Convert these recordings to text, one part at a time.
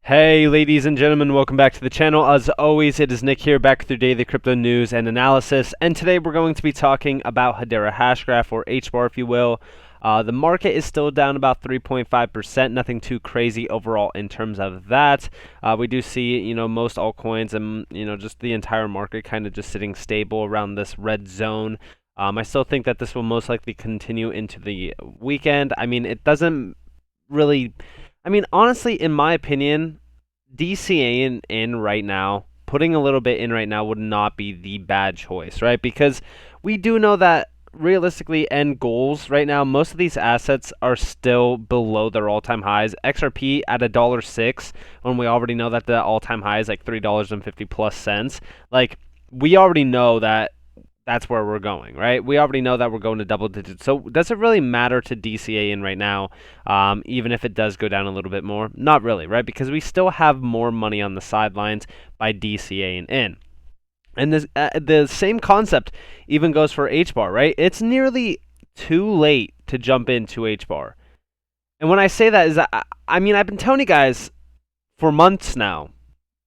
Hey ladies and gentlemen, welcome back to the channel. As always, it is Nick here, back with your daily crypto news and analysis. And today we're going to be talking about Hedera Hashgraph, or HBAR if you will. The market is still down about 3.5%, nothing too crazy overall in terms of that. We do see, most altcoins and, just the entire market kind of just sitting stable around this red zone. I still think that this will most likely continue into the weekend. It doesn't really... honestly, in my opinion, DCAing in right now, putting a little bit in right now would not be the bad choice, right? Because we do know that realistically end goals right now, most of these assets are still below their all-time highs. XRP at $1.06, when we already know that the all-time high is like $3.50 plus cents. Like, we already know that that's where we're going, right? We already know that we're going to double digits. So does it really matter to DCA in right now, even if it does go down a little bit more? Not really, right? Because we still have more money on the sidelines by DCAing in. And this, the same concept even goes for HBAR, right? It's nearly too late to jump into HBAR. And when I say that is that, I've been telling you guys for months now,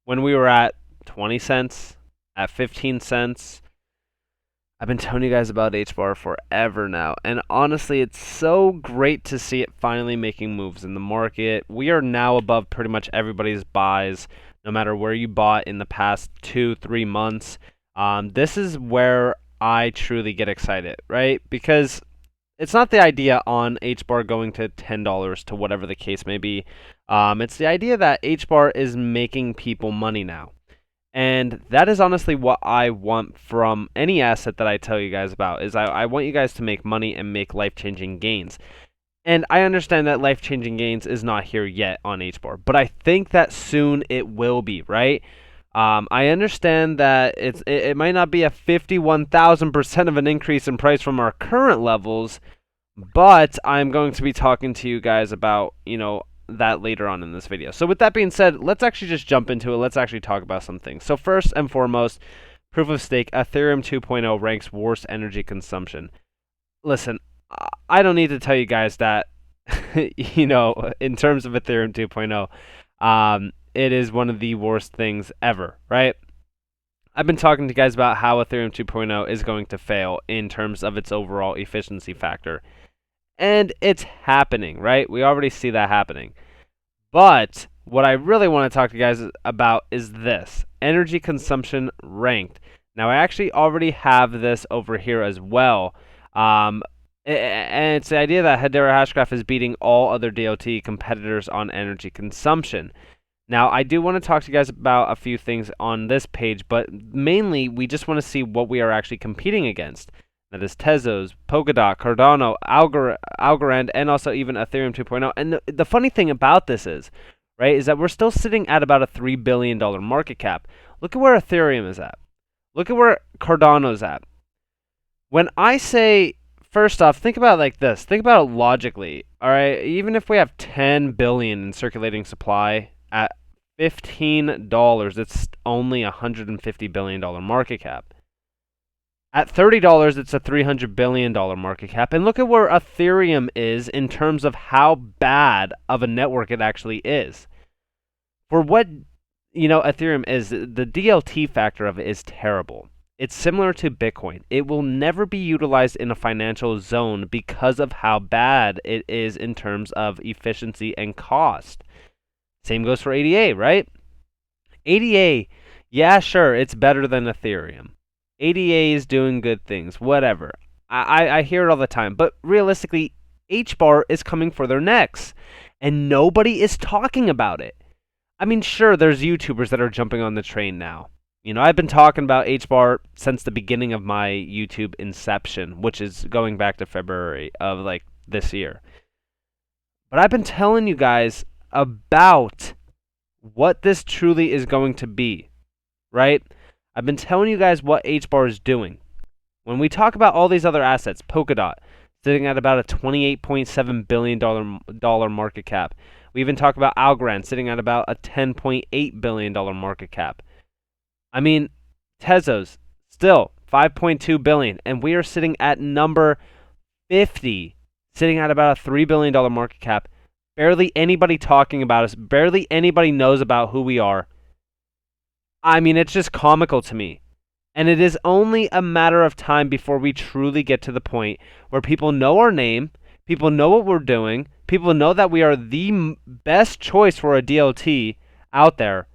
when we were at 20 cents, at 15 cents, I've been telling you guys about HBAR forever now, and honestly, it's so great to see it finally making moves in the market. We are now above pretty much everybody's buys, no matter where you bought in the past 2-3 months. This is where I truly get excited, right? Because it's not the idea on HBAR going to $10 to whatever the case may be. It's the idea that HBAR is making people money now. And that is honestly what I want from any asset that I tell you guys about, is I want you guys to make money and make life-changing gains. And I understand that life-changing gains is not here yet on HBAR, but I think that soon it will be, right? I understand that it might not be a 51,000% of an increase in price from our current levels, but I'm going to be talking to you guys about, that later on in this video. So with that being said, let's actually just jump into it. Let's actually talk about some things. So first and foremost, proof of stake, Ethereum 2.0 ranks worst energy consumption. Listen, I don't need to tell you guys that, in terms of Ethereum 2.0, it is one of the worst things ever, right? I've been talking to you guys about how Ethereum 2.0 is going to fail in terms of its overall efficiency factor. And it's happening, right? We already see that happening. But what I really want to talk to you guys about is this: energy consumption ranked. Now, I actually already have this over here as well. And it's the idea that Hedera Hashgraph is beating all other DOT competitors on energy consumption. Now, I do want to talk to you guys about a few things on this page, but mainly we just want to see what we are actually competing against. That is Tezos, Polkadot, Cardano, Algorand, and also even Ethereum 2.0. And the funny thing about this is, right, is that we're still sitting at about a $3 billion market cap. Look at where Ethereum is at. Look at where Cardano's at. When I say, first off, think about it like this. Think about it logically, all right? Even if we have 10 billion in circulating supply at $15, it's only a $150 billion market cap. At $30, it's a $300 billion market cap. And look at where Ethereum is in terms of how bad of a network it actually is. For what, Ethereum is, the DLT factor of it is terrible. It's similar to Bitcoin. It will never be utilized in a financial zone because of how bad it is in terms of efficiency and cost. Same goes for ADA, right? ADA, yeah, sure, it's better than Ethereum. ADA is doing good things, whatever. I hear it all the time. But realistically, HBAR is coming for their necks, and nobody is talking about it. Sure, there's YouTubers that are jumping on the train now. I've been talking about HBAR since the beginning of my YouTube inception, which is going back to February of, this year. But I've been telling you guys about what this truly is going to be, right? I've been telling you guys what HBAR is doing. When we talk about all these other assets, Polkadot sitting at about a $28.7 billion market cap. We even talk about Algorand sitting at about a $10.8 billion market cap. Tezos still $5.2 billion, and we are sitting at number 50, sitting at about a $3 billion market cap, barely anybody talking about us, barely anybody knows about who we are. I mean, it's just comical to me. And it is only a matter of time before we truly get to the point where people know our name, people know what we're doing, people know that we are the best choice for a DLT out there,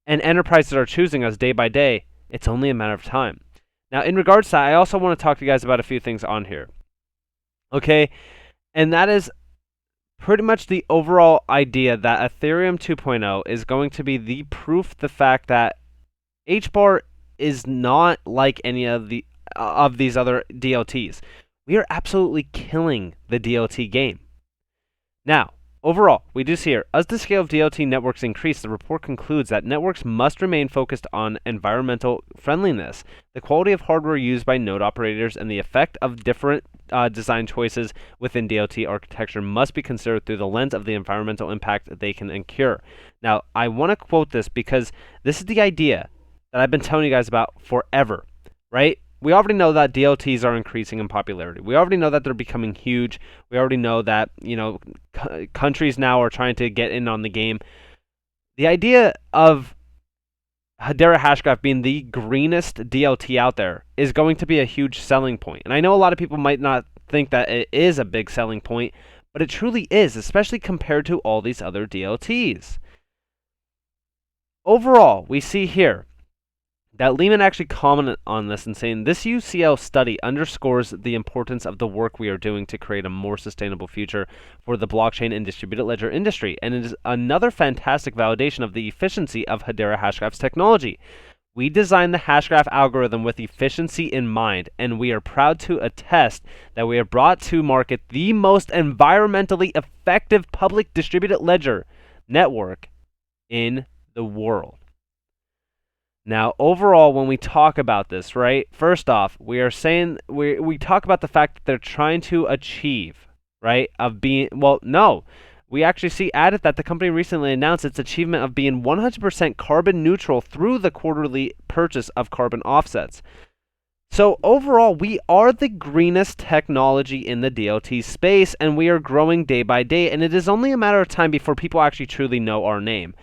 and enterprises are choosing us day by day. It's only a matter of time. Now, in regards to that, I also want to talk to you guys about a few things on here. Okay? And that is pretty much the overall idea that Ethereum 2.0 is going to be the proof, the fact that HBAR is not like any of these other DLTs. We are absolutely killing the DLT game. Now, overall, we do see here, as the scale of DLT networks increase, the report concludes that networks must remain focused on environmental friendliness, the quality of hardware used by node operators, and the effect of different design choices within DLT architecture must be considered through the lens of the environmental impact that they can incur. Now, I want to quote this because this is the idea that I've been telling you guys about forever, right? We already know that DLTs are increasing in popularity. We already know that they're becoming huge. We already know that, countries now are trying to get in on the game. The idea of Hedera Hashgraph being the greenest DLT out there is going to be a huge selling point. And I know a lot of people might not think that it is a big selling point, but it truly is, especially compared to all these other DLTs. Overall, we see here that Lehman actually commented on this and saying, this UCL study underscores the importance of the work we are doing to create a more sustainable future for the blockchain and distributed ledger industry, and it is another fantastic validation of the efficiency of Hedera Hashgraph's technology. We designed the Hashgraph algorithm with efficiency in mind, and we are proud to attest that we have brought to market the most environmentally effective public distributed ledger network in the world. Now, overall, when we talk about this, right, first off, we are saying, we talk about the fact that they're trying to achieve, right, of being, well, no, we actually see added that the company recently announced its achievement of being 100% carbon neutral through the quarterly purchase of carbon offsets. So overall, we are the greenest technology in the DLT space, and we are growing day by day, and it is only a matter of time before people actually truly know our name.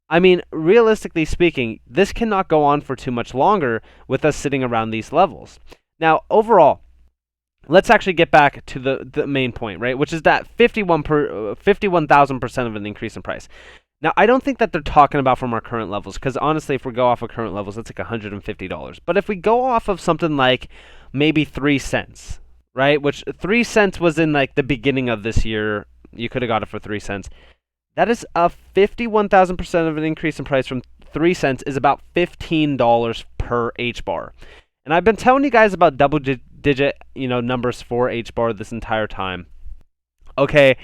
I mean, realistically speaking, this cannot go on for too much longer with us sitting around these levels. Now, overall, let's actually get back to the main point, right? Which is that 51,000% of an increase in price. Now, I don't think that they're talking about from our current levels, because honestly, if we go off of current levels, that's like $150. But if we go off of something like maybe 3 cents, right? Which 3 cents was in like the beginning of this year. You could have got it for 3 cents. That is a 51,000% of an increase in price from 3 cents is about $15 per HBAR. And I've been telling you guys about double-digit, numbers for HBAR this entire time. Okay,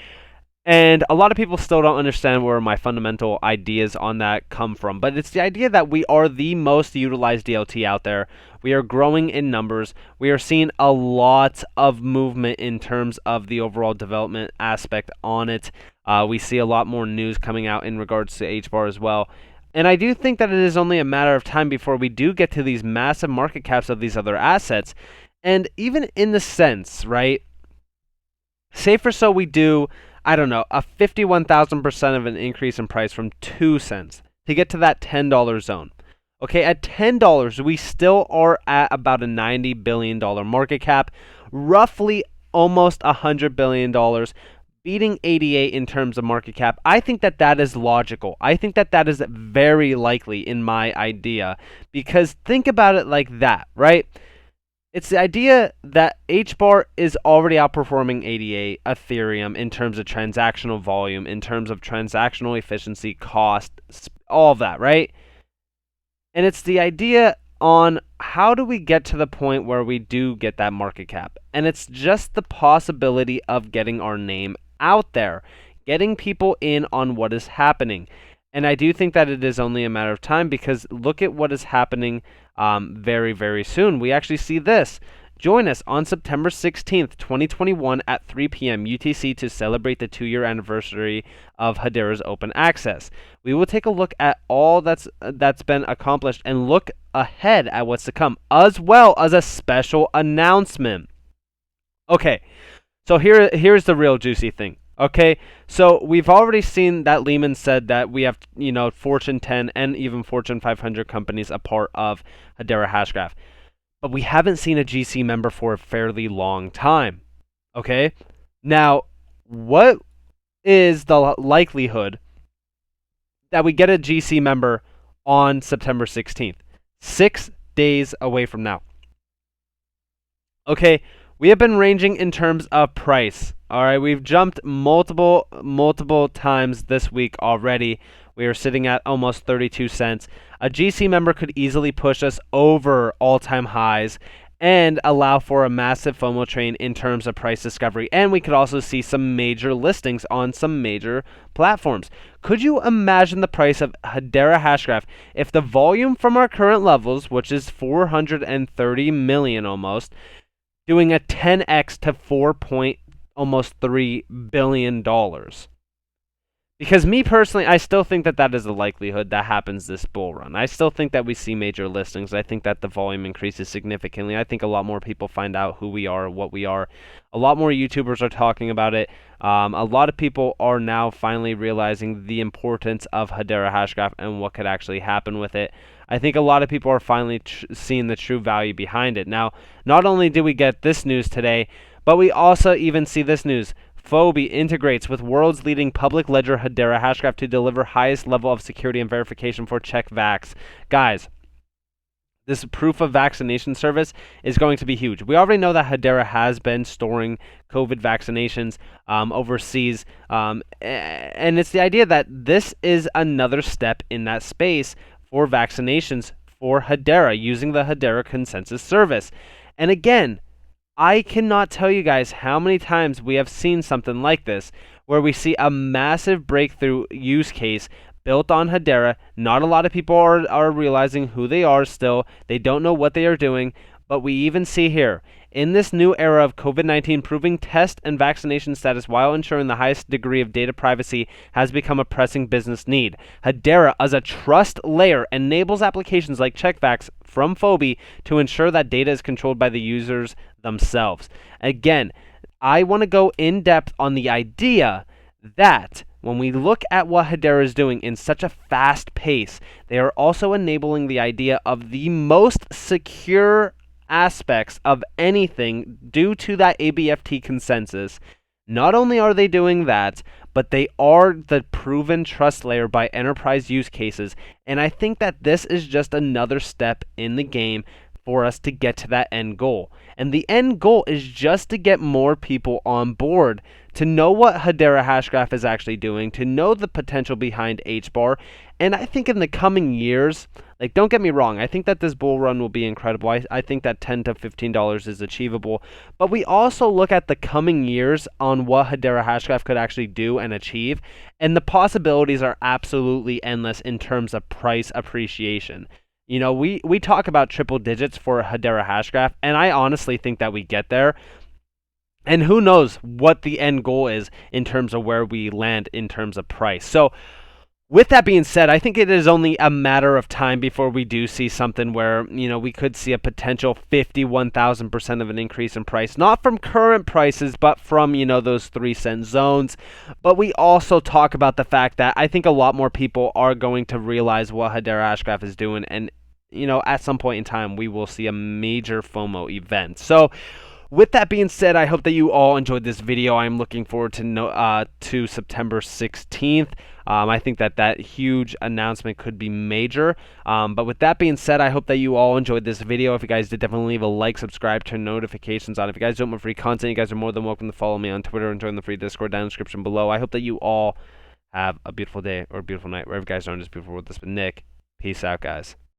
and a lot of people still don't understand where my fundamental ideas on that come from. But it's the idea that we are the most utilized DLT out there. We are growing in numbers. We are seeing a lot of movement in terms of the overall development aspect on it. We see a lot more news coming out in regards to HBAR as well. And I do think that it is only a matter of time before we do get to these massive market caps of these other assets. And even in the sense, right, say for so we do, I don't know, a 51,000% of an increase in price from 2 cents to get to that $10 zone. Okay, at $10, we still are at about a $90 billion market cap, roughly almost $100 billion, beating 88 in terms of market cap. I think that that is logical. I think that that is very likely in my idea, because think about it like that, right? It's the idea that HBAR is already outperforming 88 Ethereum in terms of transactional volume, in terms of transactional efficiency, cost, all of that, right? And it's the idea on how do we get to the point where we do get that market cap. And it's just the possibility of getting our name out there, getting people in on what is happening. And I do think that it is only a matter of time, because look at what is happening very, very soon. We actually see this. Join us on September 16th, 2021 at 3 p.m. UTC to celebrate the 2-year anniversary of Hedera's open access. We will take a look at all that's been accomplished and look ahead at what's to come, as well as a special announcement. Okay, so here's the real juicy thing. Okay, so we've already seen that Lehman said that we have, Fortune 10 and even Fortune 500 companies a part of Hedera Hashgraph. But we haven't seen a GC member for a fairly long time. Okay? Now, what is the likelihood that we get a GC member on September 16th? 6 days away from now. Okay, we have been ranging in terms of price. All right, we've jumped multiple times this week already. We are sitting at almost 32 cents. A GC member could easily push us over all-time highs and allow for a massive FOMO train in terms of price discovery. And we could also see some major listings on some major platforms. Could you imagine the price of Hedera Hashgraph if the volume from our current levels, which is 430 million almost, doing a 10x to almost $3 billion? Because me personally, I still think that that is the likelihood that happens this bull run. I still think that we see major listings. I think that the volume increases significantly. I think a lot more people find out who we are, what we are. A lot more YouTubers are talking about it. A lot of people are now finally realizing the importance of Hedera Hashgraph and what could actually happen with it. I think a lot of people are finally seeing the true value behind it. Now, not only did we get this news today, but we also even see this news. Phobe integrates with world's leading public ledger Hedera Hashgraph to deliver highest level of security and verification for CheckVax. Guys, this proof of vaccination service is going to be huge. We already know that Hedera has been storing COVID vaccinations overseas, and it's the idea that this is another step in that space for vaccinations for Hedera using the Hedera consensus service. And again, I cannot tell you guys how many times we have seen something like this, where we see a massive breakthrough use case built on Hedera. Not a lot of people are realizing who they are still. They don't know what they are doing, but we even see here, in this new era of COVID-19, proving test and vaccination status while ensuring the highest degree of data privacy has become a pressing business need. Hedera, as a trust layer, enables applications like CheckVax from Phobe to ensure that data is controlled by the users themselves. Again, I want to go in depth on the idea that when we look at what Hedera is doing in such a fast pace, they are also enabling the idea of the most secure aspects of anything due to that ABFT consensus. Not only are they doing that, but they are the proven trust layer by enterprise use cases. And I think that this is just another step in the game for us to get to that end goal. And the end goal is just to get more people on board, to know what Hedera Hashgraph is actually doing, to know the potential behind HBAR. And I think in the coming years, like, don't get me wrong, I think that this bull run will be incredible. I think that $10 to $15 is achievable. But we also look at the coming years on what Hedera Hashgraph could actually do and achieve. And the possibilities are absolutely endless in terms of price appreciation. You know, we talk about triple digits for Hedera Hashgraph, and I honestly think that we get there. And who knows what the end goal is in terms of where we land in terms of price. So, with that being said, I think it is only a matter of time before we do see something where, we could see a potential 51,000% of an increase in price. Not from current prices, but from, those 3-cent zones. But we also talk about the fact that I think a lot more people are going to realize what Hedera Hashgraph is doing. And, at some point in time, we will see a major FOMO event. So, with that being said, I hope that you all enjoyed this video. I'm looking forward to September 16th. I think that huge announcement could be major. But with that being said, I hope that you all enjoyed this video. If you guys did, definitely leave a like, subscribe, turn notifications on. If you guys don't want free content, you guys are more than welcome to follow me on Twitter and join the free Discord down in the description below. I hope that you all have a beautiful day or a beautiful night, wherever you guys are in this beautiful world. This has been Nick. Peace out, guys.